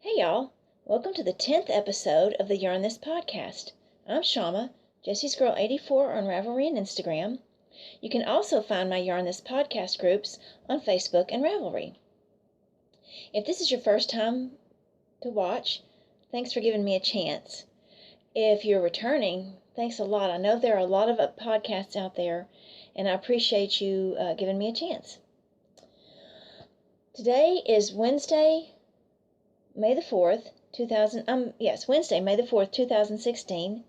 Hey y'all, welcome to the 10th episode of the Yarn This podcast. I'm Shama, Jessie's Girl 84 on Ravelry and Instagram. You can also find my Yarn This podcast groups on Facebook and Ravelry. If this is your first time to watch, thanks for giving me a chance. If you're returning, thanks a lot. I know there are a lot of podcasts out there, and I appreciate you giving me a chance. Today is Wednesday, May the 4th, Wednesday, May the 4th, 2016.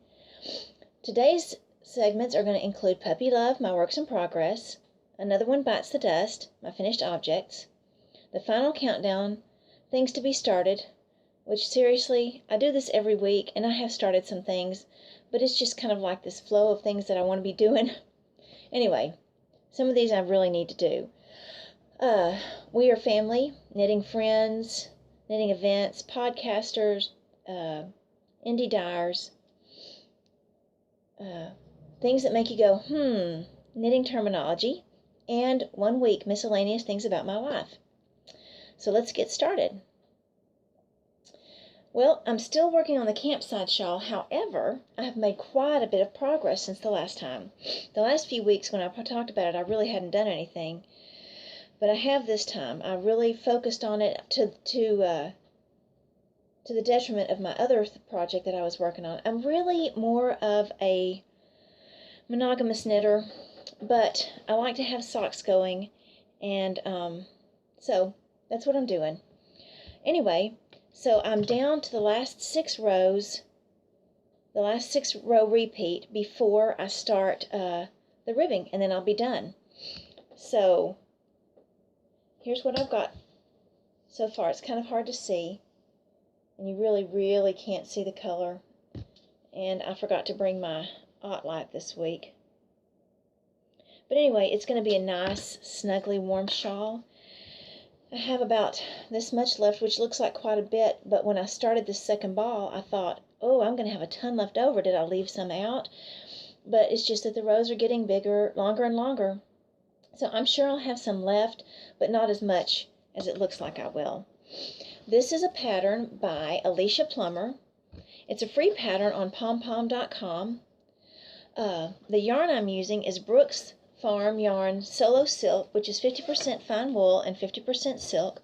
Today's segments are going to include Puppy Love, my works in progress, Another One Bites the Dust, my finished objects, the final countdown, things to be started, which seriously, I do this every week, and I have started some things, but it's just kind of like this flow of things that I want to be doing. Anyway, some of these I really need to do. We are family, knitting friends, knitting events, podcasters, indie dyers, things that make you go, knitting terminology, and 1 week miscellaneous things about my life. So let's get started. Well, I'm still working on the campsite shawl. However, I have made quite a bit of progress since the last time. The last few weeks when I talked about it, I really hadn't done anything. But I have this time. I really focused on it to the detriment of my other project that I was working on. I'm really more of a monogamous knitter, but I like to have socks going, and so that's what I'm doing. Anyway, so I'm down to the last 6 rows, the last 6 row repeat before I start the ribbing, and then I'll be done. So here's what I've got so far. It's kind of hard to see, and you really can't see the color. And I forgot to bring my OttLite this week. But anyway, it's going to be a nice, snuggly, warm shawl. I have about this much left, which looks like quite a bit, but when I started this second ball, I thought, oh, I'm going to have a ton left over. Did I leave some out? But it's just that the rows are getting bigger, longer and longer. So I'm sure I'll have some left, but not as much as it looks like I will. This is a pattern by Alicia Plummer. It's a free pattern on pompom.com. The yarn I'm using is Brooks Farm Yarn Solo Silk, which is 50% fine wool and 50% silk.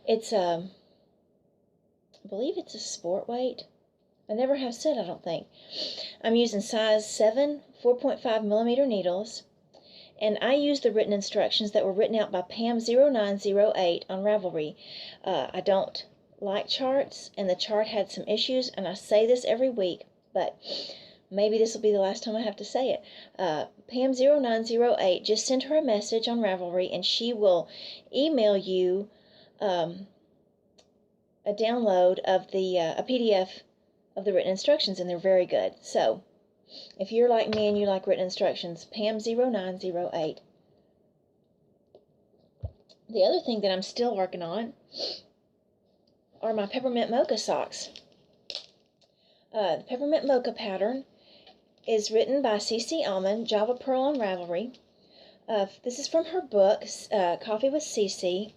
It's I believe it's a sport weight. I never have said, I don't think. I'm using size 7, 4.5 millimeter needles, and I use the written instructions that were written out by Pam0908 on Ravelry. I don't like charts, and the chart had some issues, and I say this every week, but maybe this will be the last time I have to say it. Pam0908, just send her a message on Ravelry, and she will email you a download of a PDF of the written instructions, and they're very good. So if you're like me and you like written instructions, Pam0908. The other thing that I'm still working on are my Peppermint Mocha socks. The Peppermint Mocha pattern is written by CC Almond, Java Pearl on Ravelry. This is from her book, Coffee with CC.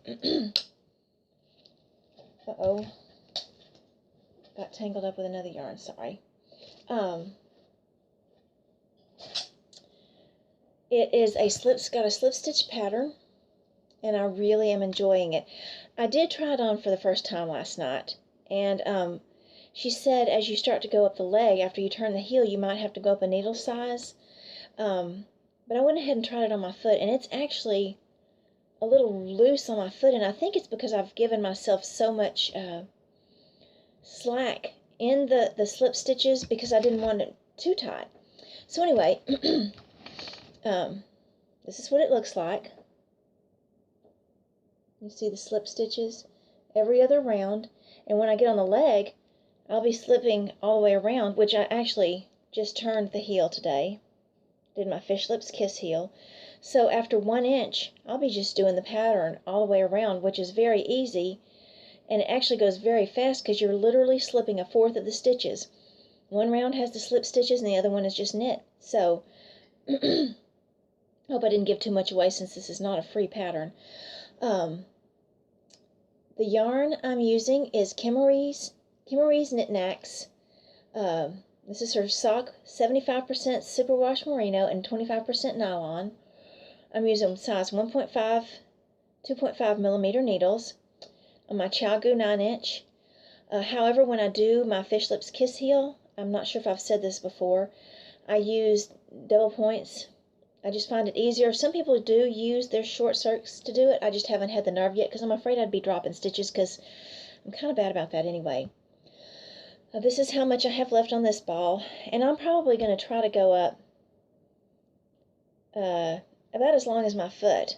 Uh-oh. Got tangled up with another yarn, sorry. It is got a slip stitch pattern, and I really am enjoying it. I did try it on for the first time last night, and she said as you start to go up the leg, after you turn the heel, you might have to go up a needle size. But I went ahead and tried it on my foot, and it's actually a little loose on my foot, and I think it's because I've given myself so much slack in the slip stitches because I didn't want it too tight. So anyway, this is what it looks like. You see the slip stitches every other round, and when I get on the leg, I'll be slipping all the way around, which I actually just turned the heel today. Did my Fish Lips Kiss heel. So after 1 inch, I'll be just doing the pattern all the way around, which is very easy, and it actually goes very fast because you're literally slipping 1/4 of the stitches. One round has the slip stitches and the other one is just knit. So hope I didn't give too much away since this is not a free pattern. The yarn I'm using is Kimmery's Knickknacks. This is her sock, 75% superwash merino and 25% nylon. I'm using size 1.5, 2.5 millimeter needles on my ChiaoGoo 9-inch. However, when I do my Fish Lips Kiss Heel, I'm not sure if I've said this before, I use double points. I just find it easier. Some people do use their short circs to do it. I just haven't had the nerve yet because I'm afraid I'd be dropping stitches because I'm kind of bad about that anyway. This is how much I have left on this ball, and I'm probably going to try to go up about as long as my foot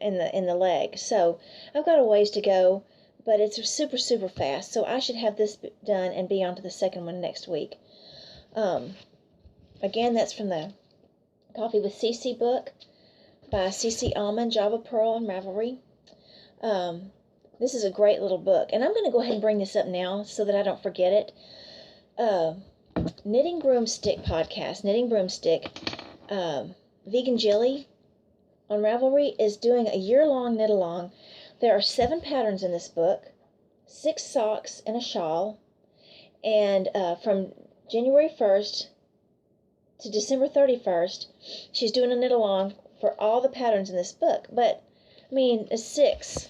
in the leg. So I've got a ways to go, but it's super, super fast. So I should have this done and be on to the second one next week. Again, that's from the Coffee with CC book by CC Almond, Java Pearl, and Ravelry. This is a great little book, and I'm going to go ahead and bring this up now so that I don't forget it. Knitting Broomstick podcast, Knitting Broomstick, Vegan Jilly on Ravelry is doing a year-long knit-along. There are 7 patterns in this book, 6 socks and a shawl, and from January 1st to December 31st, she's doing a knit-along for all the patterns in this book. But, I mean, it's 6.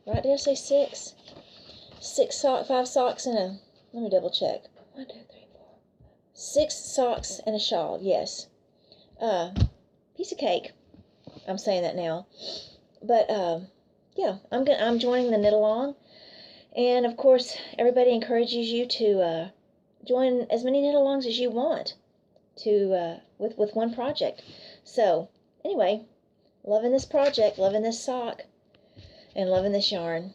Right, did I say 6? 5 socks and a, let me double check. 1, 2, 3, 4. 6 socks and a shawl, yes. Piece of cake. I'm saying that now. But, yeah, I'm joining the knit-along. And, of course, everybody encourages you to join as many knit-alongs as you want to with one project. So, anyway, loving this project, loving this sock, and loving this yarn.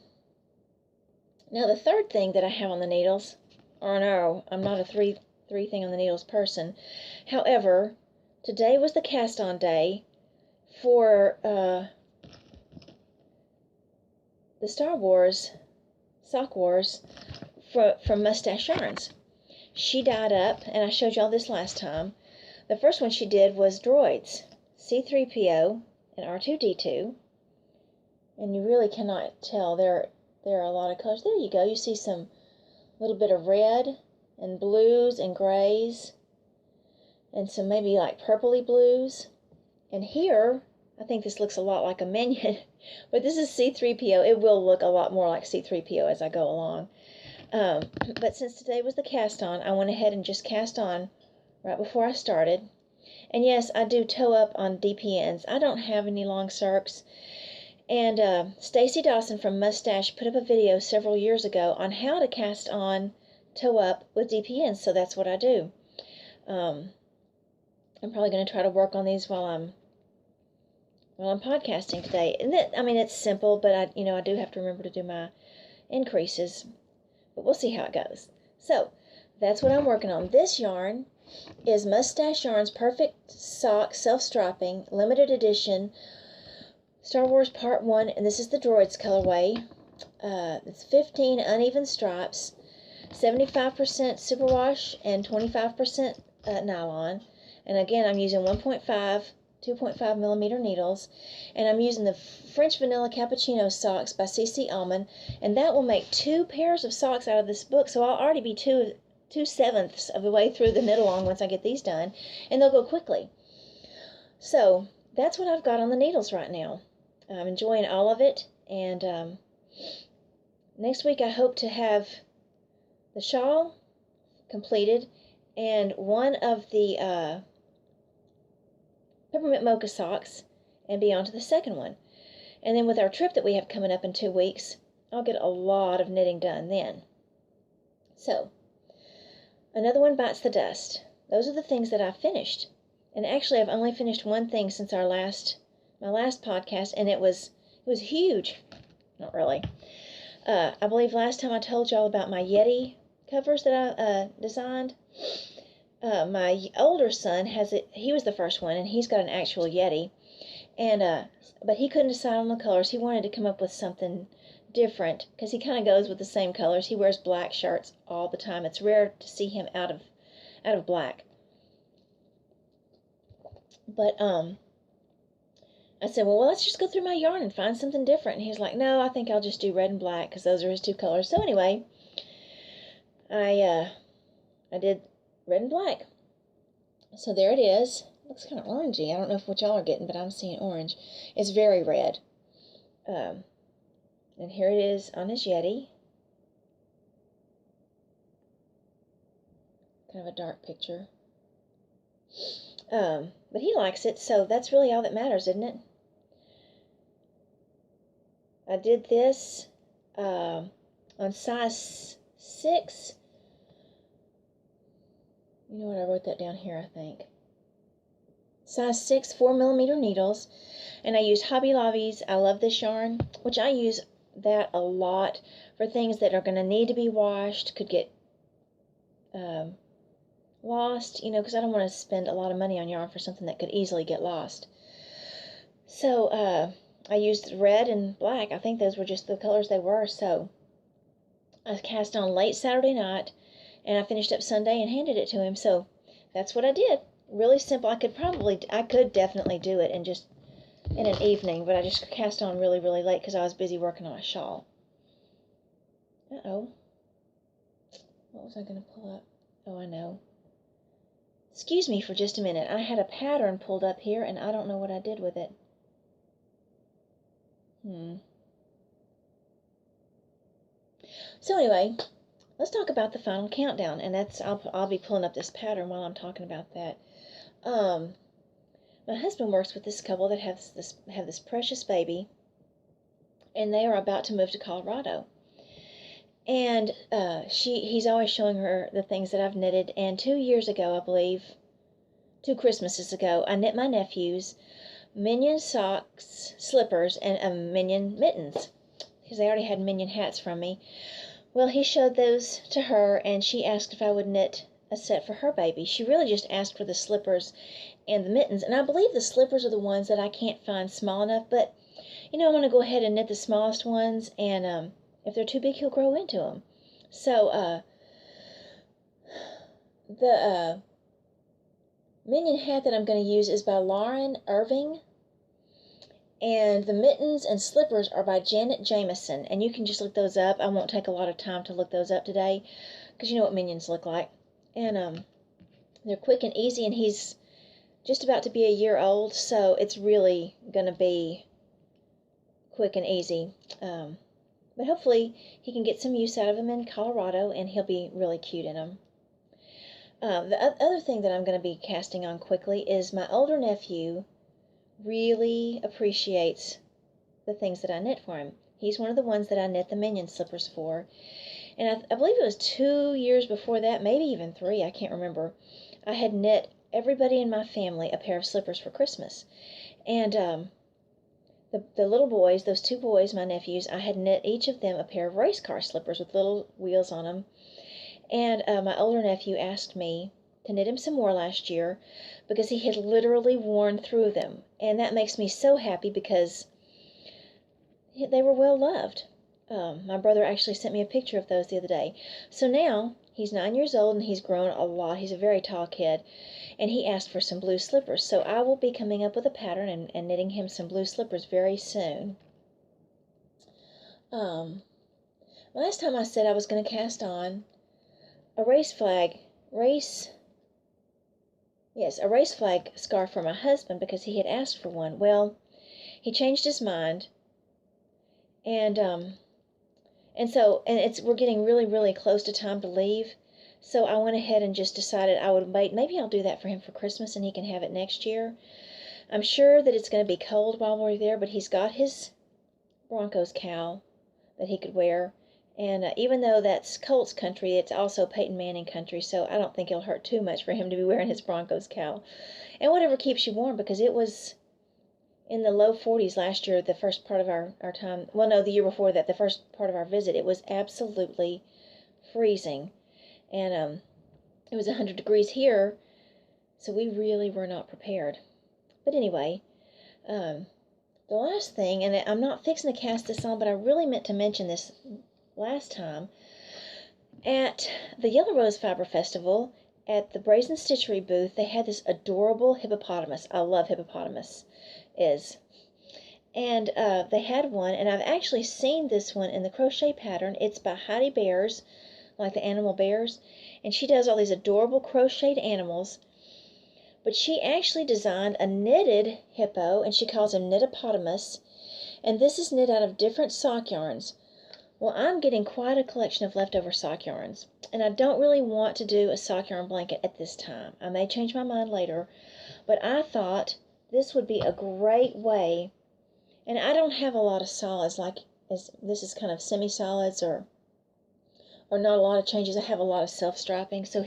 Now, the third thing that I have on the needles, or no, I'm not a three thing on the needles person. However, today was the cast-on day for the Star Wars Sock Wars from Mustache Yarns. She dyed up, and I showed y'all this last time. The first one she did was droids, C-3PO and R2-D2. And you really cannot tell. There are a lot of colors. There you go. You see some little bit of red and blues and grays and some maybe like purpley blues. And here, I think this looks a lot like a minion, but this is C-3PO. It will look a lot more like C-3PO as I go along. But since today was the cast on, I went ahead and just cast on right before I started. And yes, I do toe up on DPNs. I don't have any long circs. And Stacy Dawson from Mustache put up a video several years ago on how to cast on toe up with DPNs, so that's what I do. I'm probably going to try to work on these while I'm podcasting today. And it's simple, but I do have to remember to do my increases. But we'll see how it goes. So, that's what I'm working on. This yarn is Mustache Yarns Perfect Sock Self-Striping Limited Edition Star Wars Part 1, and this is the Droids colorway. It's 15 uneven stripes, 75% superwash and 25% nylon. And again, I'm using 1.5, 2.5 millimeter needles, and I'm using the French Vanilla Cappuccino socks by CC Almond, and that will make 2 pairs of socks out of this book, so I'll already be 2/7 of the way through the knit-along once I get these done, and they'll go quickly. So, that's what I've got on the needles right now. I'm enjoying all of it, and next week I hope to have the shawl completed and one of the peppermint mocha socks and be on to the second one. And then with our trip that we have coming up in 2 weeks, I'll get a lot of knitting done then. So, another one bites the dust. Those are the things that I've finished. And actually, I've only finished one thing since my last podcast, and it was huge. Not really. I believe last time I told y'all about my Yeti covers that I designed. My older son has it. He was the first one, and he's got an actual Yeti. And but he couldn't decide on the colors. He wanted to come up with something different because he kind of goes with the same colors. He wears black shirts all the time. It's rare to see him out of black. But I said, well, let's just go through my yarn and find something different. And he's like, no, I think I'll just do red and black because those are his two colors. So anyway, I did red and black. So there it is. It looks kind of orangey. I don't know if what y'all are getting, but I'm seeing orange. It's very red. And here it is on his Yeti. Kind of a dark picture. But he likes it, so that's really all that matters, isn't it? I did this on size 6. You know what, I wrote that down here, I think. Size 6 4mm needles, and I used Hobby Lobby's I Love This yarn, which I use that a lot for things that are going to need to be washed, could get lost, you know, because I don't want to spend a lot of money on yarn for something that could easily get lost. So I used red and black. I think those were just the colors they were. So I cast on late Saturday night, and I finished up Sunday and handed it to him. So that's what I did. Really simple. I could definitely do it in just in an evening, but I just cast on really, really late because I was busy working on a shawl. Uh-oh. What was I going to pull up? Oh, I know. Excuse me for just a minute. I had a pattern pulled up here, and I don't know what I did with it. So anyway, let's talk about the final countdown, and that's I'll be pulling up this pattern while I'm talking about that. My husband works with this couple that have this precious baby, and they are about to move to Colorado. And he's always showing her the things that I've knitted. And 2 years ago, I believe, 2 Christmases ago, I knit my nephews Minion socks, slippers, and Minion mittens, because they already had Minion hats from me. Well, he showed those to her, and she asked if I would knit a set for her baby. She really just asked for the slippers and the mittens, and I believe the slippers are the ones that I can't find small enough, but, you know, I'm going to go ahead and knit the smallest ones, and if they're too big, he'll grow into them. So, the Minion hat that I'm going to use is by Lauren Irving, and the mittens and slippers are by Janet Jameson, and you can just look those up. I won't take a lot of time to look those up today, because you know what minions look like. And they're quick and easy, and he's just about to be a year old, so it's really going to be quick and easy. But hopefully he can get some use out of them in Colorado, and he'll be really cute in them. The other thing that I'm going to be casting on quickly is my older nephew really appreciates the things that I knit for him. He's one of the ones that I knit the Minion slippers for. And I believe it was 2 years before that, maybe even 3, I can't remember. I had knit everybody in my family a pair of slippers for Christmas. And the little boys, those 2 boys, my nephews, I had knit each of them a pair of race car slippers with little wheels on them. And my older nephew asked me to knit him some more last year because he had literally worn through them. And that makes me so happy because they were well loved. My brother actually sent me a picture of those the other day. So now he's 9 years old and he's grown a lot. He's a very tall kid. And he asked for some blue slippers. So I will be coming up with a pattern and knitting him some blue slippers very soon. Last time I said I was going to cast on a race flag scarf for my husband because he had asked for one. Well, he changed his mind, and we're getting really, really close to time to leave. So I went ahead and just decided I would wait. Maybe I'll do that for him for Christmas, and he can have it next year. I'm sure that it's going to be cold while we're there, but he's got his Broncos cowl that he could wear. And even though that's Colts country, it's also Peyton Manning country, so I don't think it'll hurt too much for him to be wearing his Broncos cowl. And whatever keeps you warm, because it was in the low 40s last year, the first part of our time. Well, no, the year before that, the first part of our visit, it was absolutely freezing. And it was 100 degrees here, so we really were not prepared. But anyway, the last thing, and I'm not fixing to cast this on, but I really meant to mention this last time. At the Yellow Rose Fiber Festival, at the Brazen Stitchery booth, they had this adorable hippopotamus. I love hippopotamus. And they had one, and I've actually seen this one in the crochet pattern. It's by Heidi Bears, like the animal bears, and she does all these adorable crocheted animals. But she actually designed a knitted hippo, and she calls him Knitopotamus, and this is knit out of different sock yarns. Well, I'm getting quite a collection of leftover sock yarns, and I don't really want to do a sock yarn blanket at this time. I may change my mind later, but I thought this would be a great way. And I don't have a lot of solids, this is kind of semi-solids or not a lot of changes. I have a lot of self-striping, so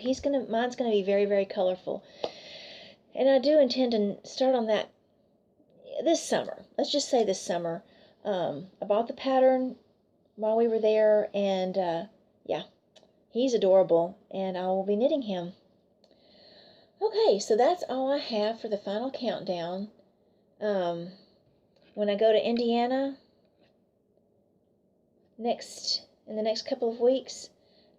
mine's gonna be very, very colorful. And I do intend to start on that this summer. Let's just say this summer. I bought the pattern while we were there, and yeah, he's adorable, and I will be knitting him. Okay, so that's all I have for the final countdown. When I go to Indiana in the next couple of weeks,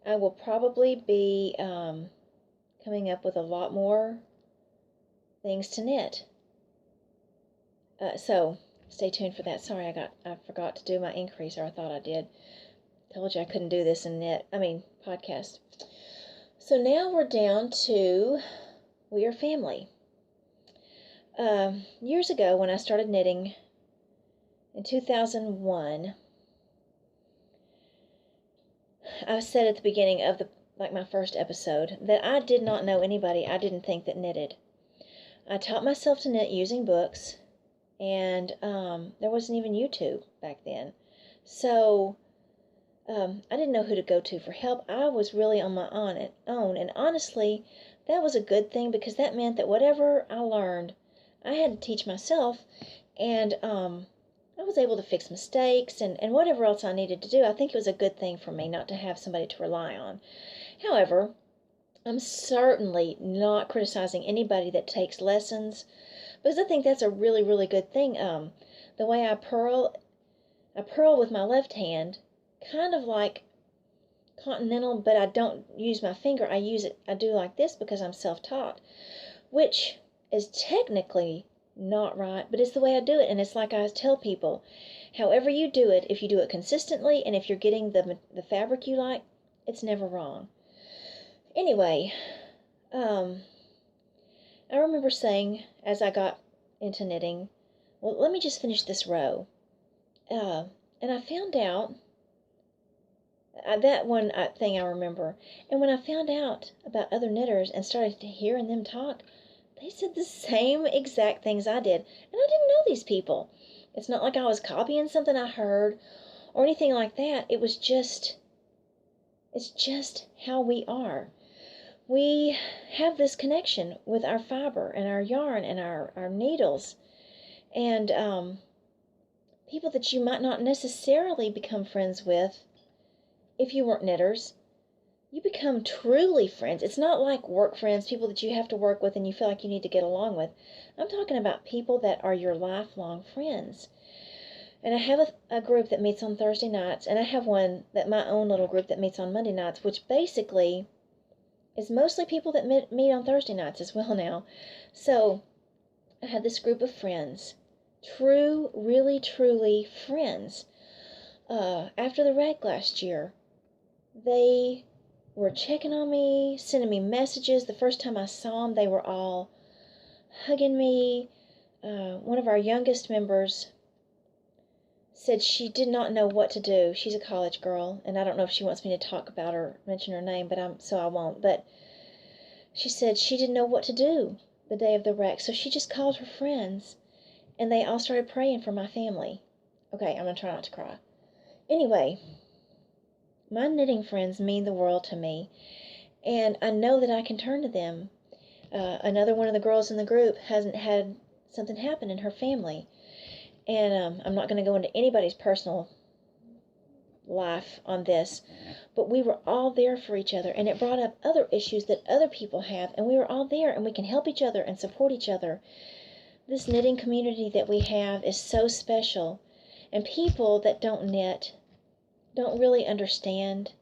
I will probably be coming up with a lot more things to knit. So stay tuned for that. Sorry, I forgot to do my increase, or I thought I did. Told you I couldn't do this in podcast. So now we're down to We Are Family. Years ago, when I started knitting in 2001, I said at the beginning of my first episode that I did not know anybody I didn't think that knitted. I taught myself to knit using books, and there wasn't even YouTube back then. So I didn't know who to go to for help. I was really on my own, and honestly, that was a good thing, because that meant that whatever I learned, I had to teach myself, and I was able to fix mistakes and whatever else I needed to do. I think it was a good thing for me not to have somebody to rely on. However, I'm certainly not criticizing anybody that takes lessons, because I think that's a really, really good thing. The way I purl with my left hand, kind of like continental, but I don't use my finger. I do like this because I'm self-taught, which is technically not right, but it's the way I do it. And it's like I tell people, however you do it, if you do it consistently and if you're getting the fabric you like, it's never wrong. Anyway, I remember saying, as I got into knitting, well, let me just finish this row. And I found out that one thing I remember. And when I found out about other knitters and started hearing them talk, they said the same exact things I did. And I didn't know these people. It's not like I was copying something I heard or anything like that. It's just how we are. We have this connection with our fiber and our yarn and our needles. And people that you might not necessarily become friends with if you weren't knitters, you become truly friends. It's not like work friends, people that you have to work with and you feel like you need to get along with. I'm talking about people that are your lifelong friends. And I have a group that meets on Thursday nights, and I have my own little group that meets on Monday nights, which basically is mostly people that meet on Thursday nights as well now. So I have this group of friends, really, truly friends. After the wreck last year, they were checking on me, sending me messages. The first time I saw them, they were all hugging me. One of our youngest members said she did not know what to do. She's a college girl, and I don't know if she wants me to talk about her, mention her name, so I won't. But she said she didn't know what to do the day of the wreck, so she just called her friends, and they all started praying for my family. Okay, I'm going to try not to cry. Anyway, my knitting friends mean the world to me, and I know that I can turn to them. Another one of the girls in the group hasn't had something happen in her family, and I'm not going to go into anybody's personal life on this, but we were all there for each other, and it brought up other issues that other people have, and we were all there, and we can help each other and support each other. This knitting community that we have is so special, and people that don't knit don't really understand,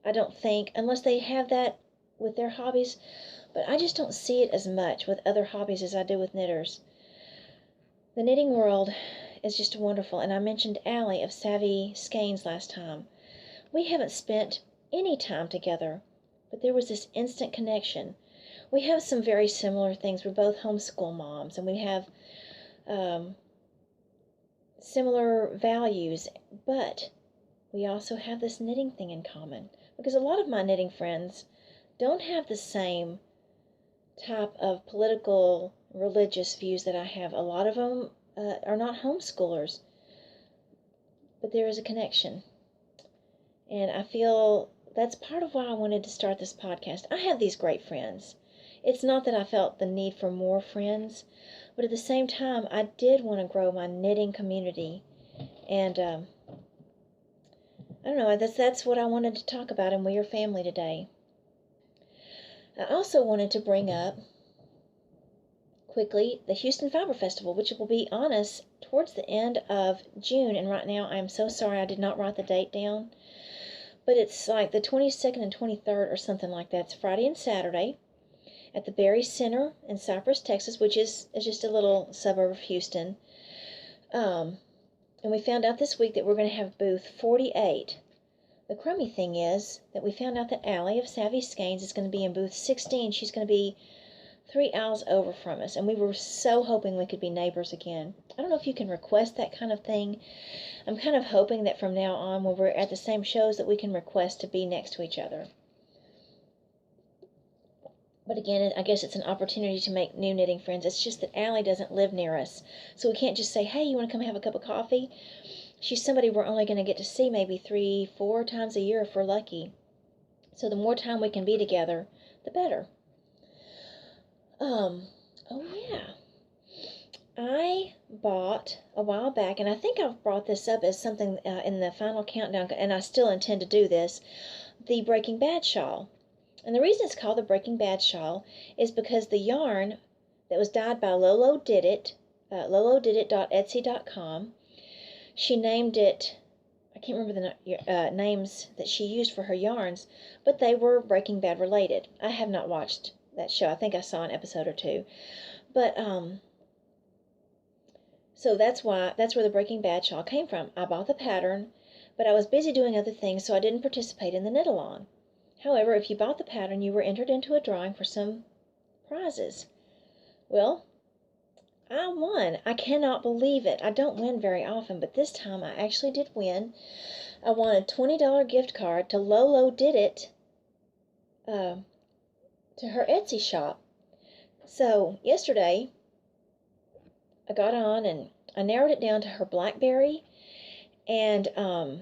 I don't think, unless they have that with their hobbies, but I just don't see it as much with other hobbies as I do with knitters. The knitting world is just wonderful. And I mentioned Allie of Savvy Skeins last time. We haven't spent any time together, but there was this instant connection. We have some very similar things. We're both homeschool moms, and we have similar values, but we also have this knitting thing in common, because a lot of my knitting friends don't have the same type of political, religious views that I have. A lot of them are not homeschoolers, but there is a connection. And I feel that's part of why I wanted to start this podcast. I have these great friends. It's not that I felt the need for more friends, but at the same time, I did want to grow my knitting community. And I don't know, that's what I wanted to talk about in We Are Family today. I also wanted to bring up quickly the Houston Fiber Festival, which will be on us towards the end of June. And right now, I'm so sorry I did not write the date down. But it's like the 22nd and 23rd or something like that. It's Friday and Saturday at the Berry Center in Cypress, Texas, which is just a little suburb of Houston. And we found out this week that we're going to have booth 48. The crummy thing is that we found out that Allie of Savvy Skeins is going to be in booth 16. She's going to be 3 aisles over from us, and we were so hoping we could be neighbors again. I don't know if you can request that kind of thing. I'm kind of hoping that from now on, when we're at the same shows, that we can request to be next to each other. But again, I guess it's an opportunity to make new knitting friends. It's just that Allie doesn't live near us, so we can't just say, hey, you want to come have a cup of coffee? She's somebody we're only going to get to see maybe 3-4 times a year if we're lucky. So the more time we can be together, the better. Oh yeah. I bought a while back, and I think I've brought this up as something in the final countdown, and I still intend to do this, the Breaking Bad shawl. And the reason it's called the Breaking Bad shawl is because the yarn that was dyed by Lolo Did It, lolodidit.etsy.com, she named it, I can't remember the names that she used for her yarns, but they were Breaking Bad related. I have not watched that show. I think I saw an episode or two. But, so that's where the Breaking Bad shawl came from. I bought the pattern, but I was busy doing other things, so I didn't participate in the knit-along. However, if you bought the pattern, you were entered into a drawing for some prizes. Well, I won. I cannot believe it. I don't win very often, but this time I actually did win. I won a $20 gift card to Lolo Did It, to her Etsy shop. So yesterday, I got on and I narrowed it down to her Blackberry, and oh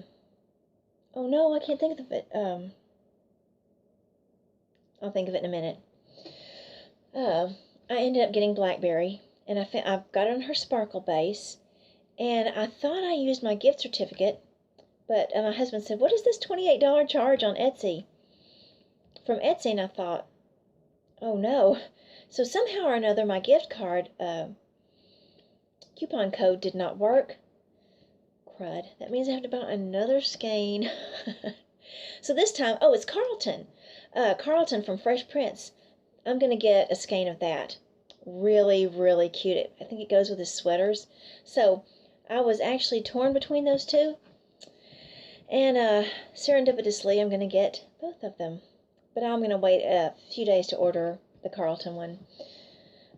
no, I can't think of it. I'll think of it in a minute. I ended up getting Blackberry, and I've got it on her Sparkle base, and I thought I used my gift certificate, but my husband said, what is this $28 charge on Etsy? From Etsy, and I thought, oh no. So somehow or another, my gift card coupon code did not work. Crud. That means I have to buy another skein. So this time, oh, it's Carlton. Carlton from Fresh Prince. I'm going to get a skein of that. Really, really cute. I think it goes with his sweaters. So I was actually torn between those two. And serendipitously, I'm going to get both of them. But I'm going to wait a few days to order the Carlton one.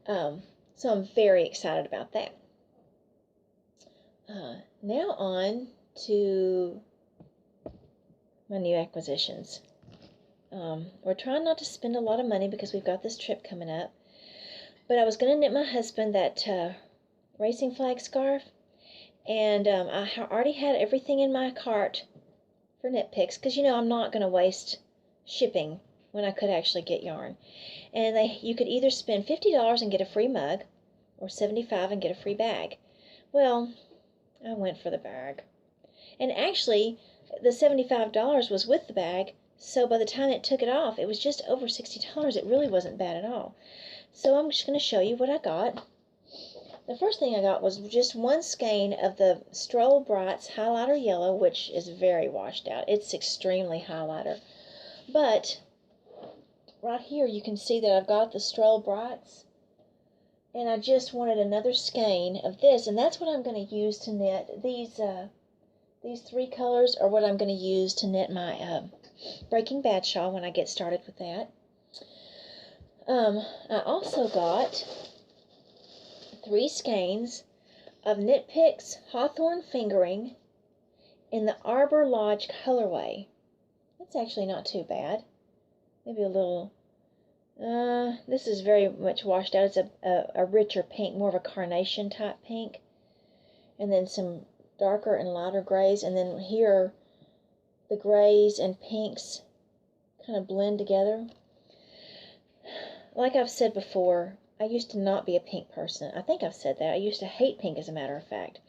So I'm very excited about that. Now on to my new acquisitions. We're trying not to spend a lot of money because we've got this trip coming up. But I was going to knit my husband that racing flag scarf. And I already had everything in my cart for knit picks, because you know I'm not going to waste shipping when I could actually get yarn. And you could either spend $50 and get a free mug, or $75 and get a free bag. Well, I went for the bag. And actually, the $75 was with the bag, so by the time it took it off, it was just over $60. It really wasn't bad at all. So I'm just going to show you what I got. The first thing I got was just one skein of the Stroll Brights Highlighter Yellow, which is very washed out. It's extremely highlighter. But right here you can see that I've got the Stroll Brights And I just wanted another skein of this, and that's what I'm going to use to knit. These three colors are what I'm going to use to knit my Breaking Bad shawl when I get started with that. I also got 3 skeins of Knit Picks Hawthorne Fingering in the Arbor Lodge colorway. That's actually not too bad. Maybe a little, this is very much washed out. It's a richer pink, more of a carnation type pink. And then some darker and lighter grays. And then here, the grays and pinks kind of blend together. Like I've said before, I used to not be a pink person. I think I've said that. I used to hate pink, as a matter of fact.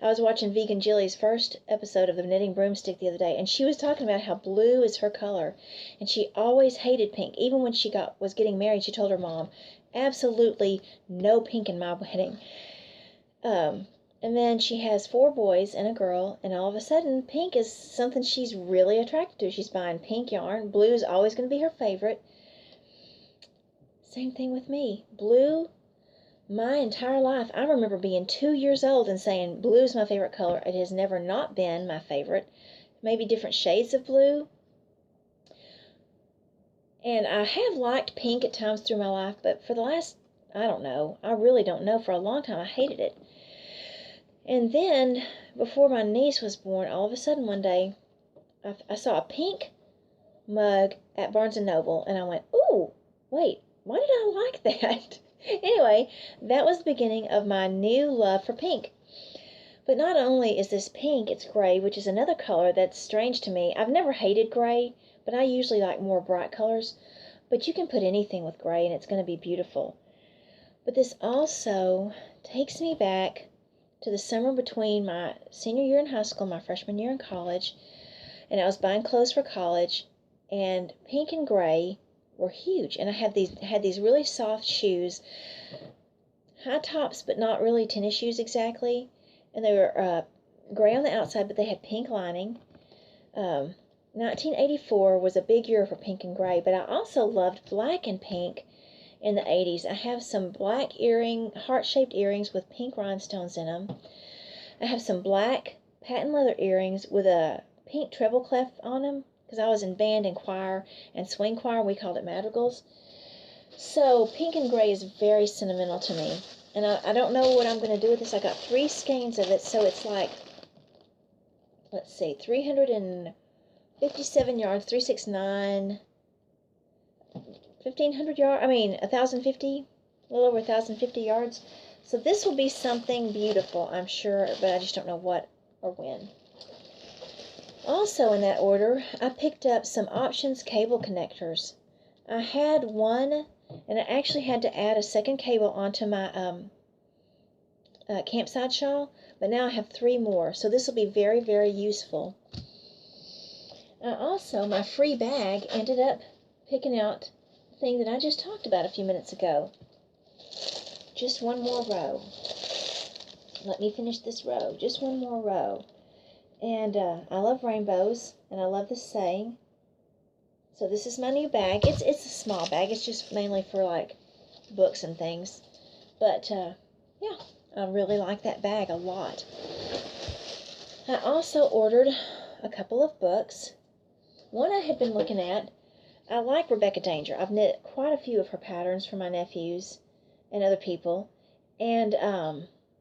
I was watching Vegan Jilly's first episode of The Knitting Broomstick the other day, and she was talking about how blue is her color, and she always hated pink. Even when she was getting married, she told her mom, absolutely no pink in my wedding. And then she has 4 boys and a girl, and all of a sudden, pink is something she's really attracted to. She's buying pink yarn. Blue is always going to be her favorite. Same thing with me. Blue, my entire life, I remember being 2 years old and saying blue is my favorite color. It has never not been my favorite. Maybe different shades of blue. And I have liked pink at times through my life, but for the last, I don't know, I really don't know, for a long time I hated it. And then, before my niece was born, all of a sudden one day, I saw a pink mug at Barnes & Noble, and I went, ooh, wait, why did I like that? Anyway, that was the beginning of my new love for pink. But not only is this pink, it's gray, which is another color that's strange to me. I've never hated gray, but I usually like more bright colors. But you can put anything with gray, and it's going to be beautiful. But this also takes me back to the summer between my senior year in high school and my freshman year in college. And I was buying clothes for college, and pink and gray were huge. And I had these really soft shoes, high tops, but not really tennis shoes exactly. And they were gray on the outside, but they had pink lining. 1984 was a big year for pink and gray, but I also loved black and pink in the 80s. I have some black heart-shaped earrings with pink rhinestones in them. I have some black patent leather earrings with a pink treble clef on them, because I was in band and choir and swing choir, and we called it madrigals. So pink and gray is very sentimental to me. And I don't know what I'm going to do with this. I got 3 skeins of it, so it's like, let's see, 357 yards, 369, 1,500 yards, 1,050, a little over 1,050 yards. So this will be something beautiful, I'm sure, but I just don't know what or when. Also in that order, I picked up some Options cable connectors. I had one, and I actually had to add a second cable onto my campsite shawl, but now I have 3 more, so this will be very, very useful. Also, my free bag ended up picking out the thing that I just talked about a few minutes ago. Just one more row. Let me finish this row. Just one more row. And I love rainbows, and I love this saying. So this is my new bag. It's a small bag. It's just mainly for like books and things. But yeah, I really like that bag a lot. I also ordered a couple of books. One I had been looking at. I like Rebecca Danger. I've knit quite a few of her patterns for my nephews and other people. And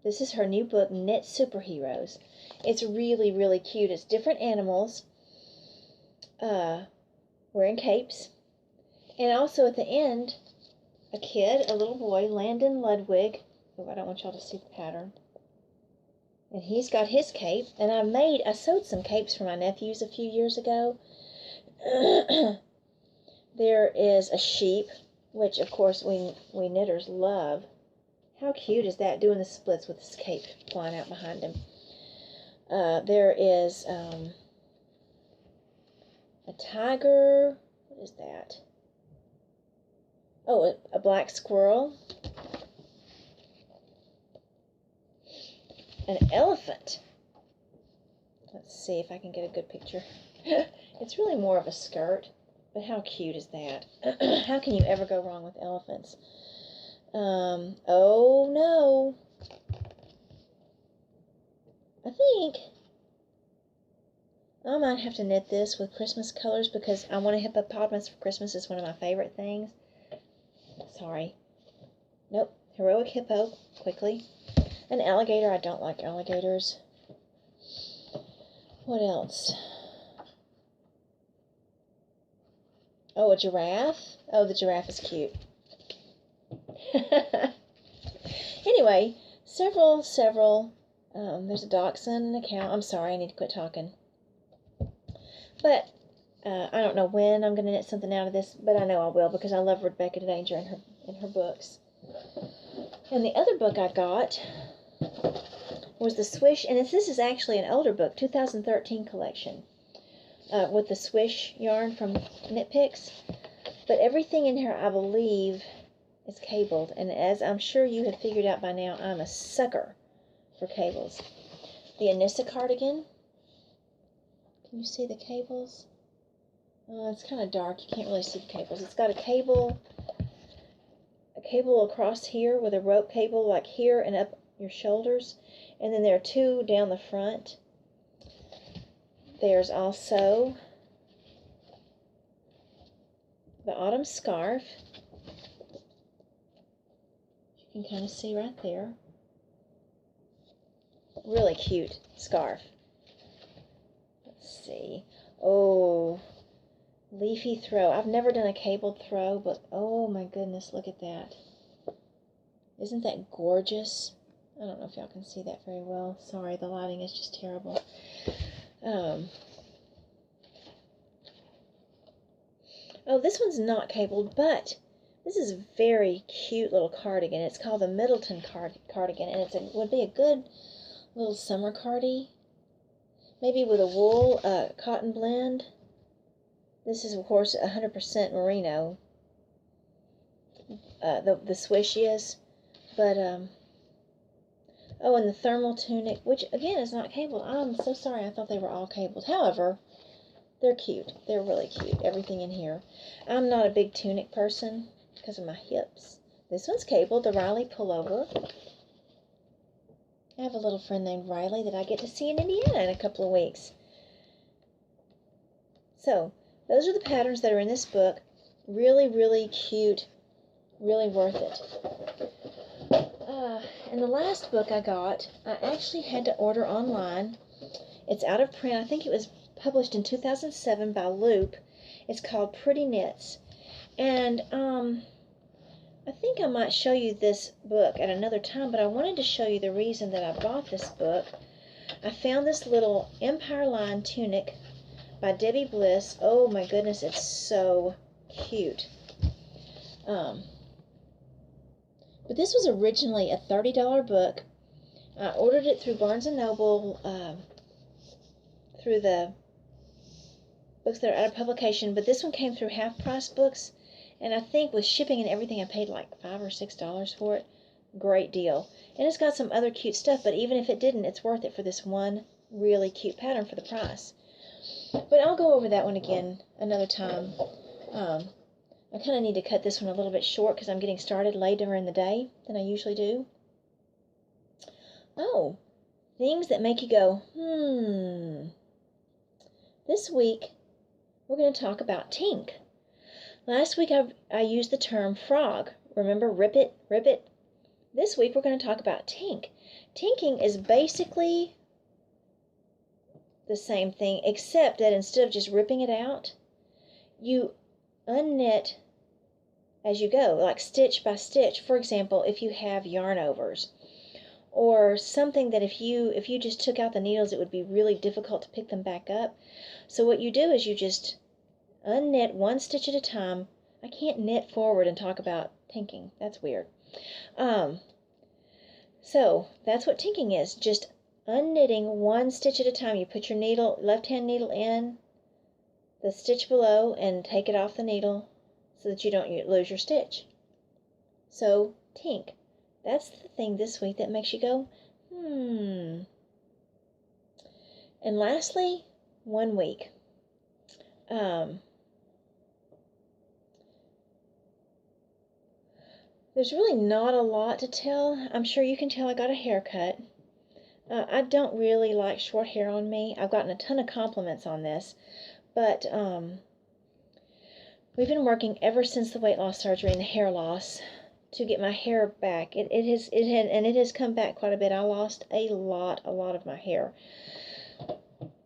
this is her new book, Knit Superheroes. It's really, really cute. It's different animals wearing capes. And also at the end, a kid, a little boy, Landon Ludwig. Oh, I don't want y'all to see the pattern. And he's got his cape. And I sewed some capes for my nephews a few years ago. There is a sheep, which of course we knitters love. How cute is that, doing the splits with his cape flying out behind him. There is a tiger. What is that? Oh, a black squirrel. An elephant. Let's see if I can get a good picture. It's really more of a skirt, but how cute is that? How can you ever go wrong with elephants? Oh no. I think I might have to knit this with Christmas colors because I want a hippopotamus for Christmas. Is one of my favorite things. Sorry. Nope. Heroic hippo. Quickly. An alligator. I don't like alligators. What else? Oh, a giraffe. Oh, the giraffe is cute. Anyway, several. There's a dachshund and a cow. I'm sorry, I need to quit talking. But I don't know when I'm going to knit something out of this, but I know I will because I love Rebecca Danger and her books. And the other book I got was the Swish, and this is actually an older book, 2013 collection, with the Swish yarn from Knit Picks. But everything in here, I believe, is cabled, and as I'm sure you have figured out by now, I'm a sucker for cables. The Anissa cardigan. Can you see the cables? It's kind of dark. You can't really see the cables. It's got a cable across here with a rope cable like here and up your shoulders. And then there are two down the front. There's also the autumn scarf. You can kind of see right there. Really cute scarf. Let's see. Oh, leafy throw. I've never done a cabled throw, but oh my goodness, look at that. Isn't that gorgeous? I don't know if y'all can see that very well. Sorry, the lighting is just terrible. Oh, this one's not cabled, but this is a very cute little cardigan. It's called the Middleton cardigan, and it would be a good little summer cardi. Maybe with a wool cotton blend. This is, of course, 100% merino. The Swish is. But, oh, and the thermal tunic, which, again, is not cabled. I'm so sorry. I thought they were all cabled. However, they're cute. They're really cute. Everything in here. I'm not a big tunic person because of my hips. This one's cabled. The Riley pullover. I have a little friend named Riley that I get to see in Indiana in a couple of weeks. So, those are the patterns that are in this book. Really, really cute. Really worth it. And the last book I got, I actually had to order online. It's out of print. I think it was published in 2007 by Loop. It's called Pretty Knits. And I think I might show you this book at another time, but I wanted to show you the reason that I bought this book. I found this little Empire Line tunic by Debbie Bliss. Oh my goodness, it's so cute. But this was originally a $30 book. I ordered it through Barnes & Noble, through the books that are out of publication, but this one came through Half Price Books, and I think with shipping and everything I paid like $5 or $6 for it. Great deal. And it's got some other cute stuff, but even if it didn't, it's worth it for this one really cute pattern for the price. But I'll go over that one again another time. I kind of need to cut this one a little bit short because I'm getting started later in the day than I usually do. Oh, things that make you go, This week, we're going to talk about tink. Last week, I used the term frog. Remember, rip it, rip it? This week, we're going to talk about tink. Tinking is basically the same thing, except that instead of just ripping it out, you unknit as you go, like stitch by stitch. For example, if you have yarn overs, or something that if you just took out the needles, it would be really difficult to pick them back up. So what you do is you just unknit one stitch at a time. I can't knit forward and talk about tinking. That's weird. So that's what tinking is, just unknitting one stitch at a time. You put your needle, left-hand needle in the stitch below and take it off the needle so that you don't lose your stitch. So, tink. That's the thing this week that makes you go, And lastly, 1 week. There's really not a lot to tell. I'm sure you can tell I got a haircut. I don't really like short hair on me. I've gotten a ton of compliments on this, but we've been working ever since the weight loss surgery and the hair loss to get my hair back. It has come back quite a bit. I lost a lot of my hair.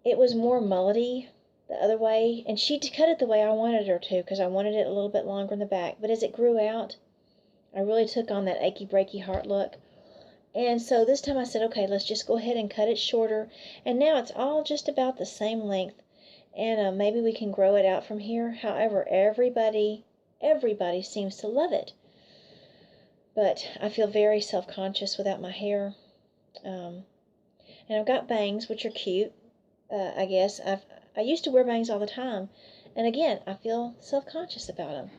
It was more mullety the other way, and she cut it the way I wanted her to because I wanted it a little bit longer in the back. But as it grew out, I really took on that achy breaky heart look. And so this time I said, okay, let's just go ahead and cut it shorter. And now it's all just about the same length. And maybe we can grow it out from here. However, everybody seems to love it. But I feel very self-conscious without my hair. And I've got bangs, which are cute. I guess I used to wear bangs all the time. And again, I feel self-conscious about them.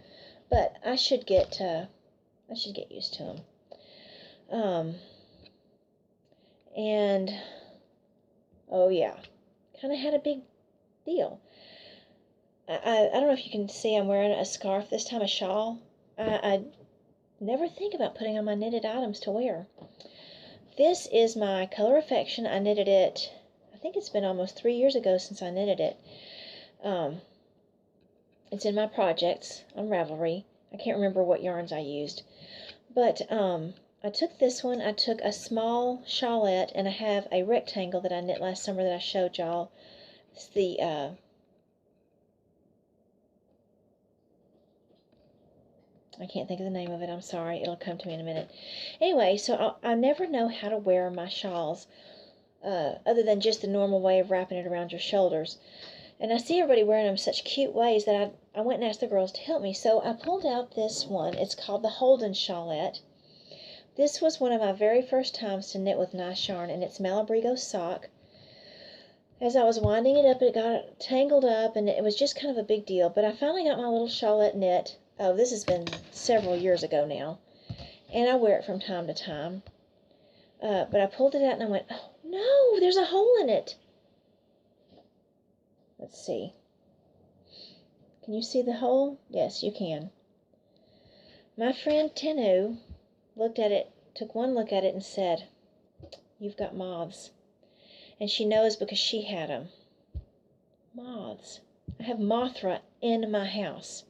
But I should get used to them. And oh yeah, kind of had a big deal. I don't know if you can see I'm wearing a scarf this time, a shawl. I never think about putting on my knitted items to wear. This is my Color Affection. I knitted it, I think it's been almost 3 years ago since I knitted it. It's in my projects on Ravelry. I can't remember what yarns I used. But I took this one, I took a small shawlette, and I have a rectangle that I knit last summer that I showed y'all. It's the, I can't think of the name of it, I'm sorry, it'll come to me in a minute. Anyway, so I never know how to wear my shawls, other than just the normal way of wrapping it around your shoulders. And I see everybody wearing them such cute ways that I went and asked the girls to help me. So I pulled out this one, it's called the Holden Shawlette. This was one of my very first times to knit with nice yarn, and it's Malabrigo sock. As I was winding it up, it got tangled up, and it was just kind of a big deal. But I finally got my little shawlette knit. Oh, this has been several years ago now, and I wear it from time to time. But I pulled it out, and I went, oh, no, there's a hole in it. Let's see. Can you see the hole? Yes, you can. My friend Tenu looked at it, took one look at it, and said, you've got moths. And she knows because she had them. Moths. I have Mothra in my house.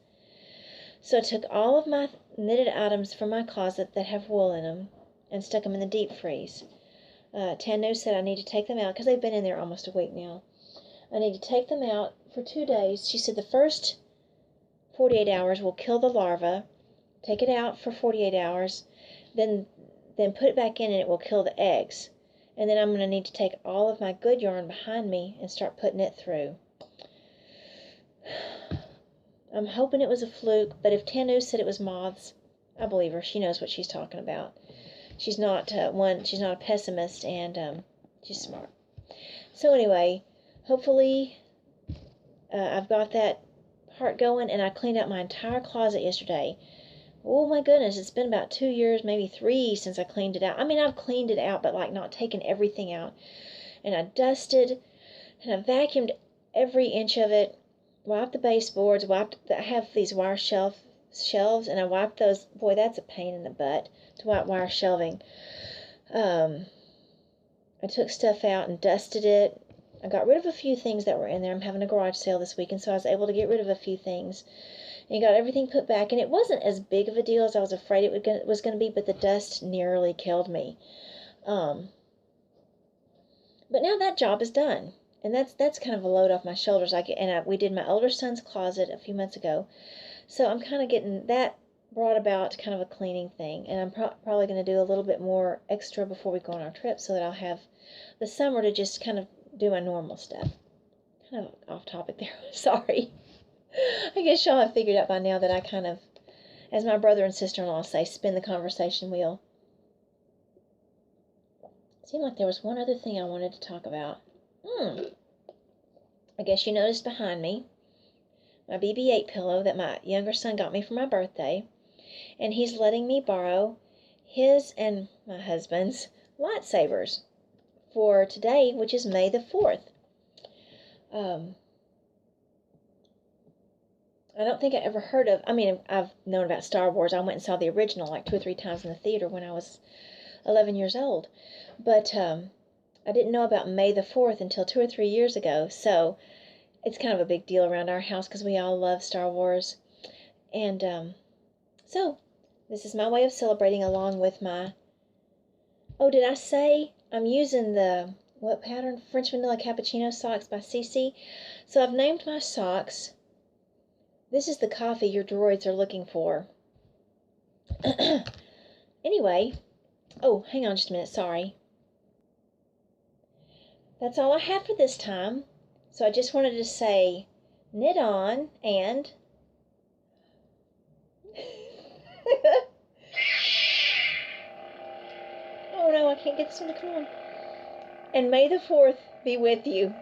So I took all of my knitted items from my closet that have wool in them and stuck them in the deep freeze. Tanu said I need to take them out because they've been in there almost a week now. I need to take them out for 2 days. She said the first 48 hours will kill the larva. Take it out for 48 hours. Then put it back in and it will kill the eggs. And then I'm going to need to take all of my good yarn behind me and start putting it through. I'm hoping it was a fluke, but if Tanu said it was moths, I believe her. She knows what she's talking about. She's not she's not a pessimist, and she's smart. So anyway, hopefully I've got that part going, and I cleaned out my entire closet yesterday. Oh my goodness, it's been about 2 years, maybe 3 since I cleaned it out. I mean, I've cleaned it out, but like not taken everything out. And I dusted, and I vacuumed every inch of it, wiped the baseboards, I have these wire shelves, and I wiped those. Boy, that's a pain in the butt to wipe wire shelving. I took stuff out and dusted it. I got rid of a few things that were in there. I'm having a garage sale this week, and so I was able to get rid of a few things. And got everything put back, and it wasn't as big of a deal as I was afraid it was going to be, but the dust nearly killed me. But now that job is done, and that's kind of a load off my shoulders. We did my older son's closet a few months ago, so I'm kind of getting that brought about kind of a cleaning thing, and I'm probably going to do a little bit more extra before we go on our trip, so that I'll have the summer to just kind of do my normal stuff. Kind of off topic there. Sorry. I guess y'all have figured out by now that I kind of, as my brother and sister-in-law say, spin the conversation wheel. It seemed like there was one other thing I wanted to talk about. I guess you noticed behind me my BB-8 pillow that my younger son got me for my birthday, and he's letting me borrow his and my husband's lightsabers for today, which is May the 4th. I don't think I ever heard of, I mean, I've known about Star Wars. I went and saw the original like 2 or 3 times in the theater when I was 11 years old. But I didn't know about May the 4th until 2 or 3 years ago. So it's kind of a big deal around our house because we all love Star Wars. And so this is my way of celebrating along with my, oh, did I say I'm using the, what pattern? French Vanilla Cappuccino Socks by Cece. So I've named my socks. This is the coffee your droids are looking for. Anyway, oh, hang on just a minute, sorry. That's all I have for this time. So I just wanted to say knit on and oh no, I can't get this one to come on. And may the 4th be with you.